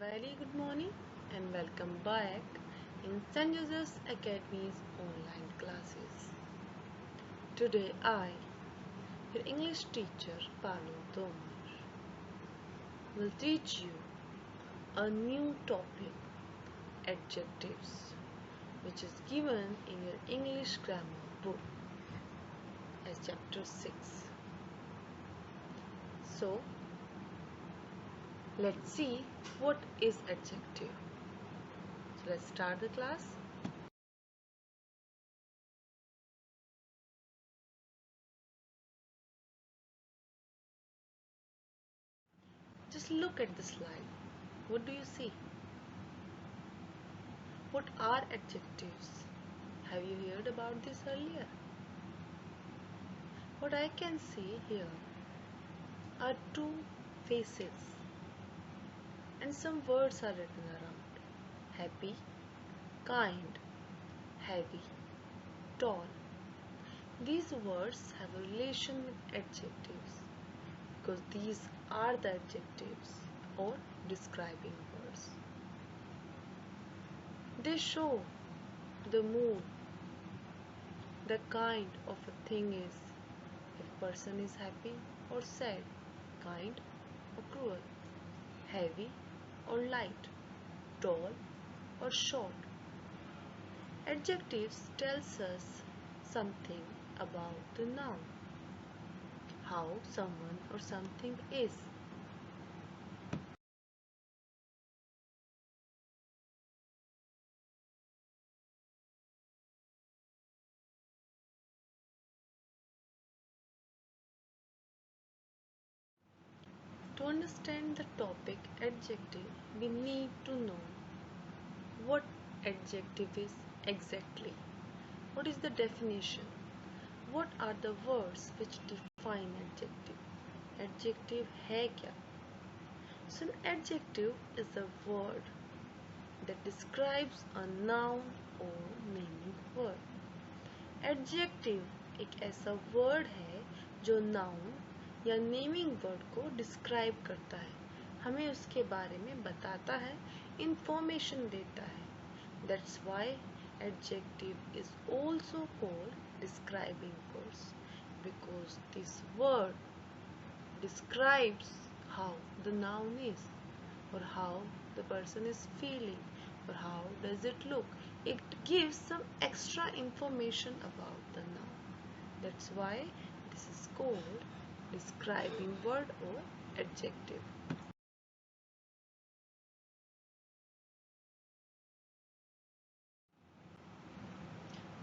very good morning and welcome back in St. Joseph's Academy's online classes. Today I, your English teacher Parul Tomar, will teach you a new topic, adjectives, which is given in your English grammar book as chapter 6. So, let's see what is adjective. So let's start the class. Just look at the slide. What do you see? What are adjectives? Have you heard about this earlier? What I can see here are two faces and some words are written around. Happy, kind, heavy, tall. These words have a relation with adjectives because these are the adjectives or describing words. They show the mood, the kind of a thing is, if a person is happy or sad, kind or cruel, heavy or light, tall or short. Adjectives tells us something about the noun, how someone or something is. To understand the topic adjective, we need to know what adjective is exactly. What is the definition? What are the words which define adjective? Adjective है क्या? So an adjective is a word that describes a noun or naming word. Adjective एक ऐसा word है जो noun या naming word को describe करता है, हमें उसके बारे में बताता है, इंफॉर्मेशन देता है. That's why adjective is also called describing words, because this word describes how the noun is, or how the person is feeling, or how does it look. It gives some extra information about the noun. That's why this is called describing word or adjective.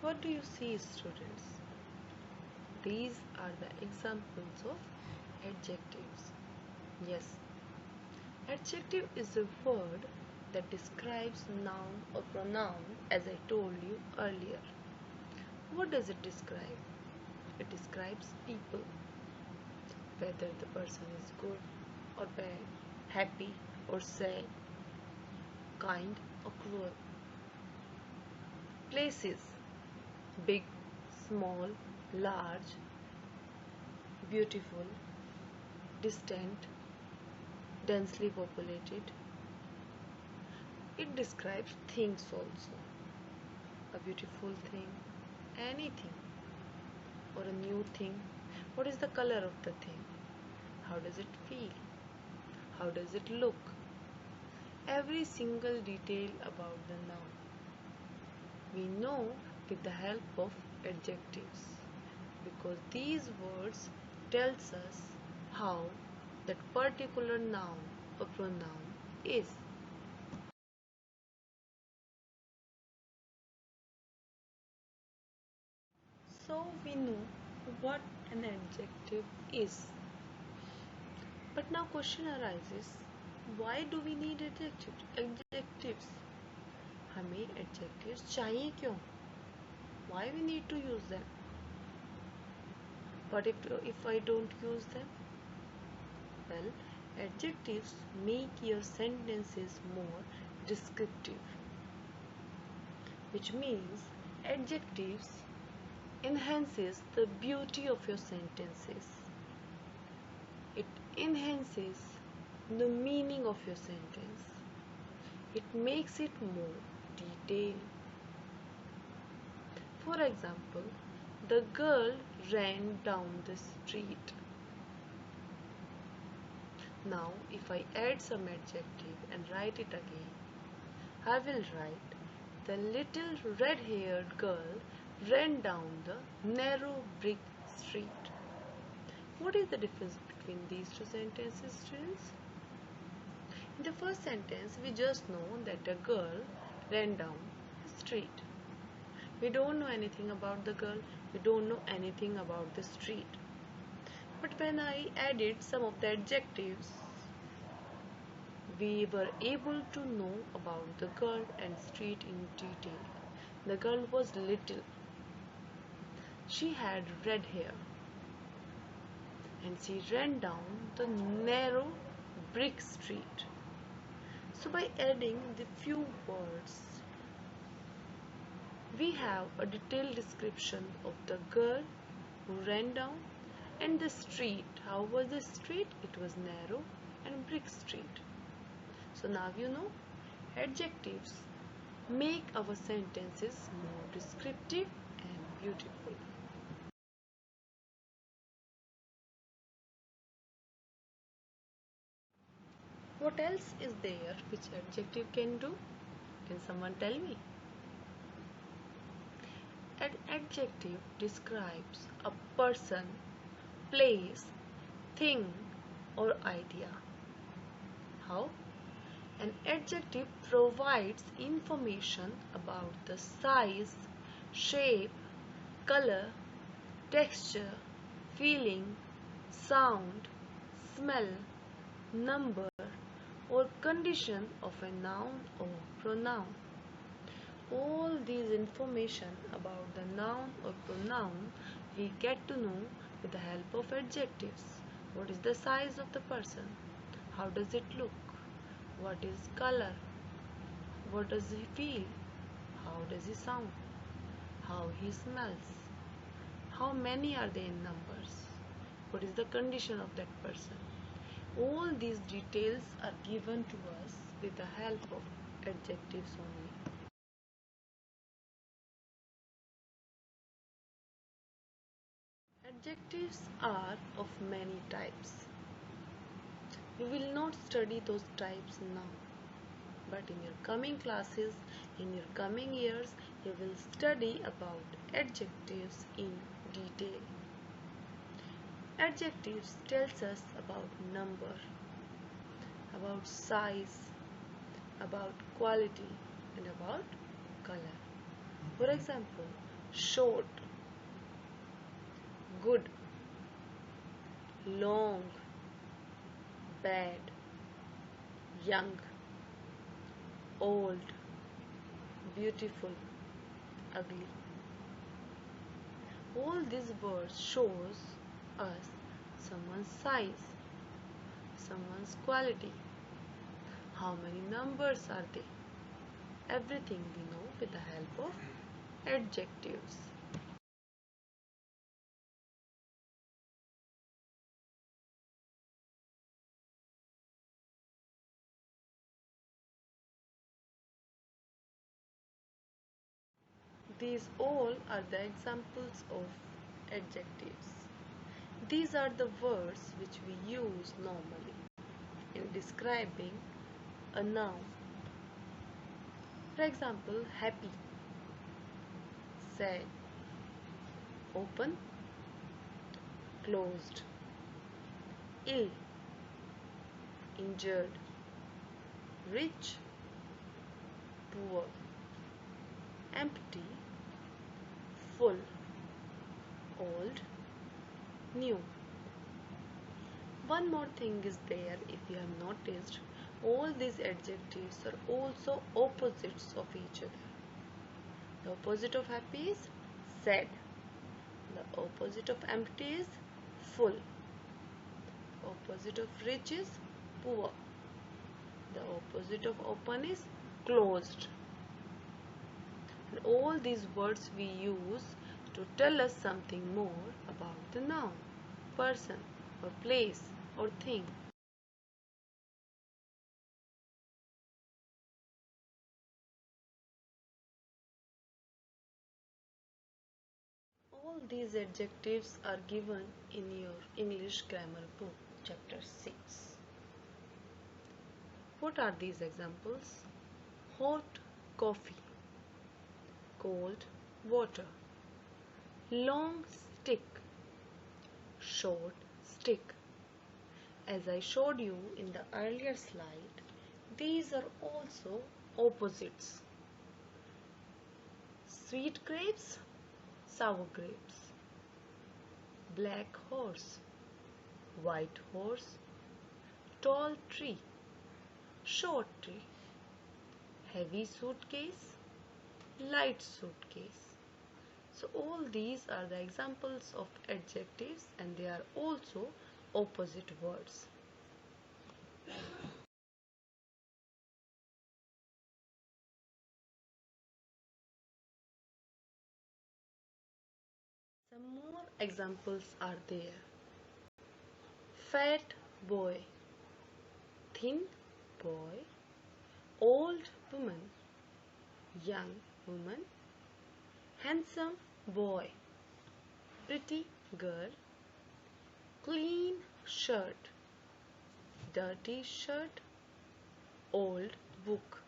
What do you see, students? These are the examples of adjectives. Yes, adjective is a word that describes noun or pronoun, as I told you earlier. What does it describe? It describes people, whether the person is good or bad, happy or sad, kind or cruel. Places, big, small, large, beautiful, distant, densely populated. It describes things also. A beautiful thing, anything, or a new thing. What is the color of the thing? How does it feel? How does it look? Every single detail about the noun we know with the help of adjectives, because these words tells us how that particular noun or pronoun is. So we know what an adjective is. But now question arises, why do we need adjectives? हमें adjectives चाहिए क्यों? Why we need to use them? But if I don't use them? Well, adjectives make your sentences more descriptive, which means adjectives enhances the beauty of your sentences. It enhances the meaning of your sentence. It makes it more detailed. For example, the girl ran down the street. Now, if I add some adjective and write it again, I will write the little red-haired girl ran down the narrow brick street. What is the difference between these two sentences, students? In the first sentence, we just know that a girl ran down the street. We don't know anything about the girl. We don't know anything about the street. But when I added some of the adjectives, we were able to know about the girl and street in detail. The girl was little. She had red hair. And she ran down the narrow brick street. So by adding the few words, we have a detailed description of the girl who ran down and the street. How was the street? It was narrow and brick street. So now you know adjectives make our sentences more descriptive and beautiful. What else is there which adjective can do? Can someone tell me? An adjective describes a person, place, thing or idea. How? An adjective provides information about the size, shape, color, texture, feeling, sound, smell, number or condition of a noun or pronoun. All these information about the noun or pronoun we get to know with the help of adjectives. What is the size of the person? How does it look? What is color? What does he feel? How does he sound? How he smells? How many are they in numbers? What is the condition of that person? All these details are given to us with the help of adjectives only. Adjectives are of many types. We will not study those types now, but in your coming classes, in your coming years, you will study about adjectives in detail. Adjectives tells us about number, about size, about quality, and about color. For example, short, good, long, bad, young, old, beautiful, ugly. All these words shows us someone's size, someone's quality, how many numbers are they. Everything we know with the help of adjectives. These all are the examples of adjectives. These are the words which we use normally in describing a noun. For example, happy, sad, open, closed, ill, injured, rich, poor, empty, full, old, new. One more thing is there, if you have noticed, all these adjectives are also opposites of each other. The opposite of happy is sad. The opposite of empty is full. Opposite of rich is poor. The opposite of open is closed. And all these words we use to tell us something more about the noun, person or place or thing. All these adjectives are given in your English grammar book, chapter 6. What are these examples? Hot coffee, cold water, long stick, short stick. As I showed you in the earlier slide, these are also opposites. Sweet grapes, sour grapes. Black horse, white horse. Tall tree, short tree. Heavy suitcase, light suitcase. So all these are the examples of adjectives, and they are also opposite words. Some more examples are there. Fat boy, thin boy, old woman, young woman, handsome boy, pretty girl, clean shirt, dirty shirt, old book,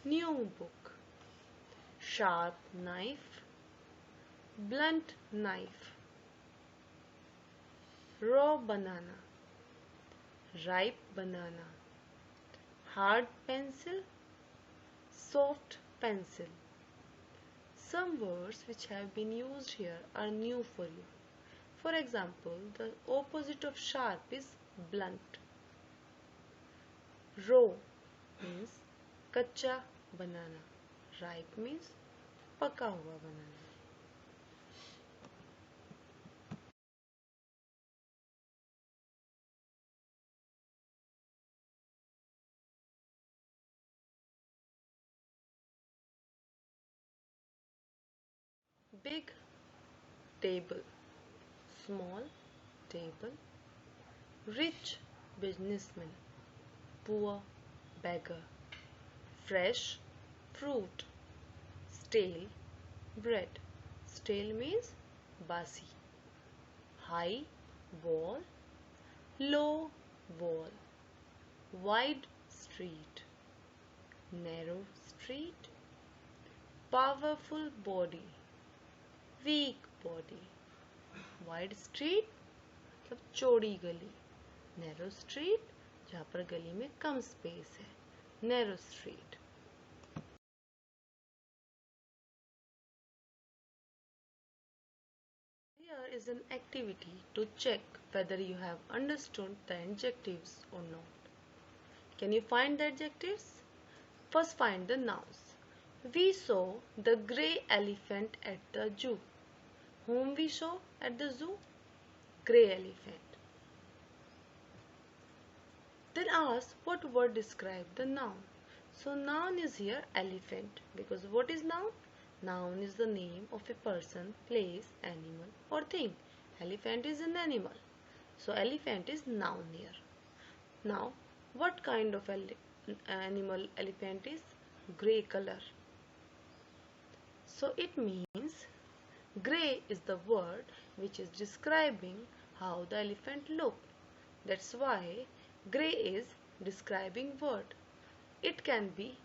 new book, sharp knife, blunt knife, raw banana, ripe banana, hard pencil, soft pencil. Some words which have been used here are new for you. For example, the opposite of sharp is blunt. Raw means kacha banana. Ripe means paka hua banana. Big table, small table, rich businessman, poor beggar, fresh fruit, stale bread. Stale means basi. High wall, low wall, wide street, narrow street, powerful body, weak body. Wide street मतलब चौड़ी गली. Narrow street जहाँ पर गली में कम space है. Narrow street. Here is an activity to check whether you have understood the adjectives or not. Can you find the adjectives? First find the nouns. We saw the grey elephant at the zoo. Whom we saw at the zoo? Grey elephant. Then ask what word describes the noun. So noun is here elephant, because what is noun? Noun is the name of a person, place, animal or thing. Elephant is an animal. So elephant is noun here. Now what kind of animal elephant is? Grey color. So it means grey is the word which is describing how the elephant looks. That's why grey is describing word. It can be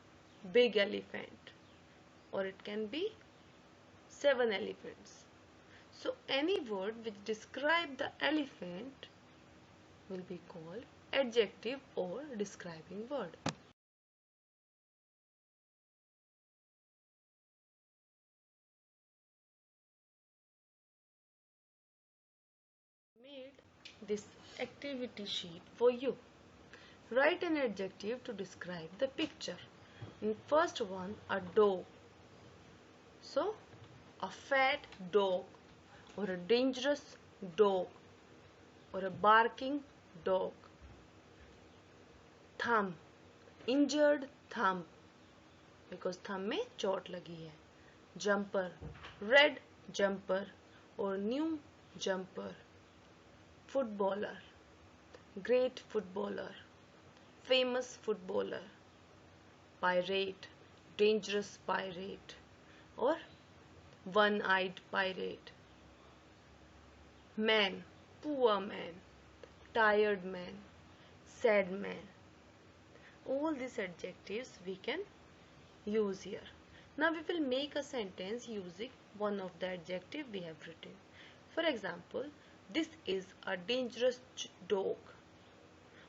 big elephant or it can be 7 elephants. So any word which describes the elephant will be called adjective or describing word. Made this activity sheet for you. Write an adjective to describe the picture. In first one, a dog. So, a fat dog or a dangerous dog or a barking dog. Thumb, injured thumb because thumb में चोट लगी है. Jumper, red jumper or new jumper. Footballer, great footballer, famous footballer. Pirate, dangerous pirate or one-eyed pirate. Man, poor man, tired man, sad man. All these adjectives we can use here. Now we will make a sentence using one of the adjective we have written. For example, this is a dangerous dog,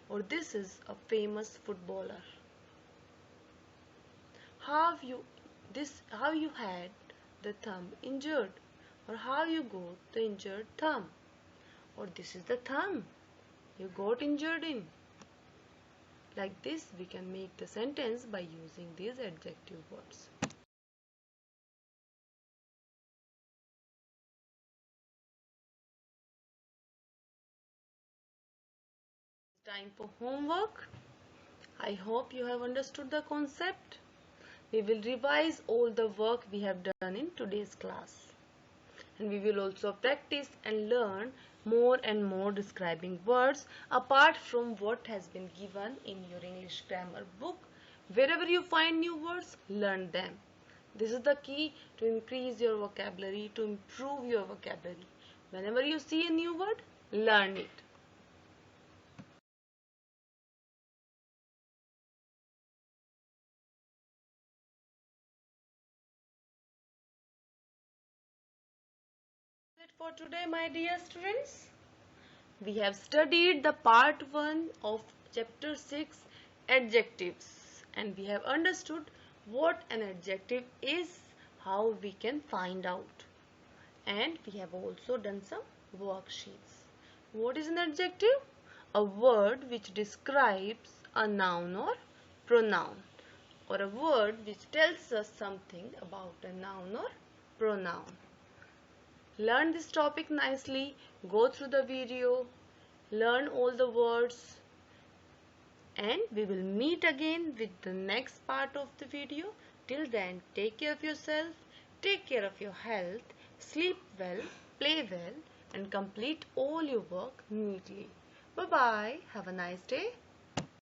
or this is a famous footballer. How you had the thumb injured, or how you got the injured thumb, or this is the thumb you got injured in. Like this we can make the sentence by using these adjective words. Time for homework. I hope you have understood the concept. We will revise all the work we have done in today's class. And we will also practice and learn more and more describing words apart from what has been given in your English grammar book. Wherever you find new words, learn them. This is the key to increase your vocabulary, to improve your vocabulary. Whenever you see a new word, learn it. That's it for today, my dear students. We have studied the part 1 of chapter 6, adjectives, and we have understood what an adjective is, how we can find out, and we have also done some worksheets. What is an adjective? A word which describes a noun or pronoun, or a word which tells us something about a noun or pronoun. Learn this topic nicely, go through the video, learn all the words, and we will meet again with the next part of the video. Till then, take care of yourself, take care of your health, sleep well, play well, and complete all your work neatly. Bye bye. Have a nice day.